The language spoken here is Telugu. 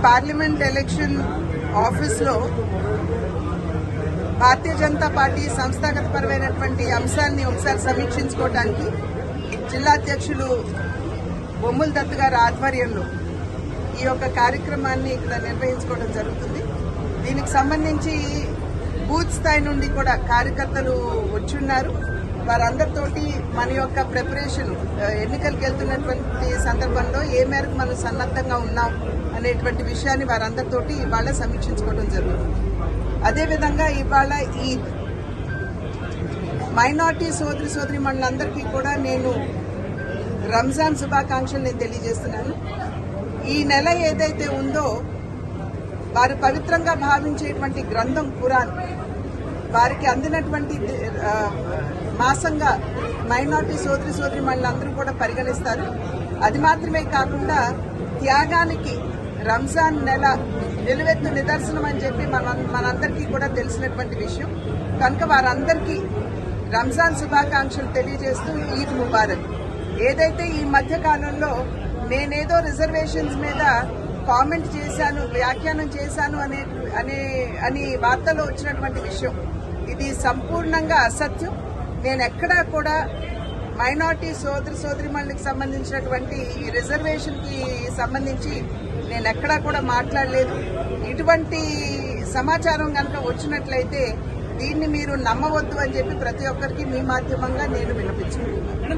పార్లమెంట్ ఎలక్షన్ ఆఫీస్లో భారతీయ జనతా పార్టీ సంస్థాగతపరమైనటువంటి అంశాన్ని ఒకసారి సమీక్షించుకోవడానికి జిల్లా అధ్యక్షులు బొమ్ముల దత్ గారి ఆధ్వర్యంలో ఈ యొక్క కార్యక్రమాన్ని ఇక్కడ నిర్వహించుకోవడం జరుగుతుంది. దీనికి సంబంధించి బూత్ స్థాయి నుండి కూడా కార్యకర్తలు వచ్చున్నారు. వారందరితోటి మన యొక్క ప్రిపరేషన్ ఎన్నికలకు వెళ్తున్నటువంటి సందర్భంలో ఏ మేరకు మనం సన్నద్ధంగా ఉన్నాం అనేటువంటి విషయాన్ని వారందరితోటి ఇవాళ సమీక్షించుకోవడం జరుగుతుంది. అదేవిధంగా ఇవాళ ఈ మైనార్టీ సోదరి మనులందరికీ కూడా నేను రంజాన్ శుభాకాంక్షలు నేను తెలియజేస్తున్నాను. ఈ నెల ఏదైతే ఉందో వారు పవిత్రంగా భావించేటువంటి గ్రంథం ఖురాన్ వారికి అందినటువంటి మాసంగా మైనార్టీ సోదరి మనులందరూ కూడా పరిగణిస్తారు. అది మాత్రమే కాకుండా త్యాగానికి రంజాన్ నెల నిలువెత్తు నిదర్శనం అని చెప్పి మనందరికీ కూడా తెలిసినటువంటి విషయం. కనుక వారందరికీ రంజాన్ శుభాకాంక్షలు తెలియజేస్తూ ఈద్ ముబారక్. ఏదైతే ఈ మధ్య కాలంలో నేనేదో రిజర్వేషన్స్ మీద కామెంట్ చేశాను, వ్యాఖ్యానం చేశాను అని వార్తలో వచ్చినటువంటి విషయం ఇది సంపూర్ణంగా అసత్యం. నేను ఎక్కడా కూడా మైనార్టీ సోదరిమణులకు సంబంధించినటువంటి ఈ రిజర్వేషన్ కి సంబంధించి నేను ఎక్కడా కూడా మాట్లాడలేదు. ఇటువంటి సమాచారం కనుక వచ్చినట్లయితే దీన్ని మీరు నమ్మవద్దు అని చెప్పి ప్రతి ఒక్కరికి మీ మాధ్యమంగా నేను వినిపించుకుంటున్నాను.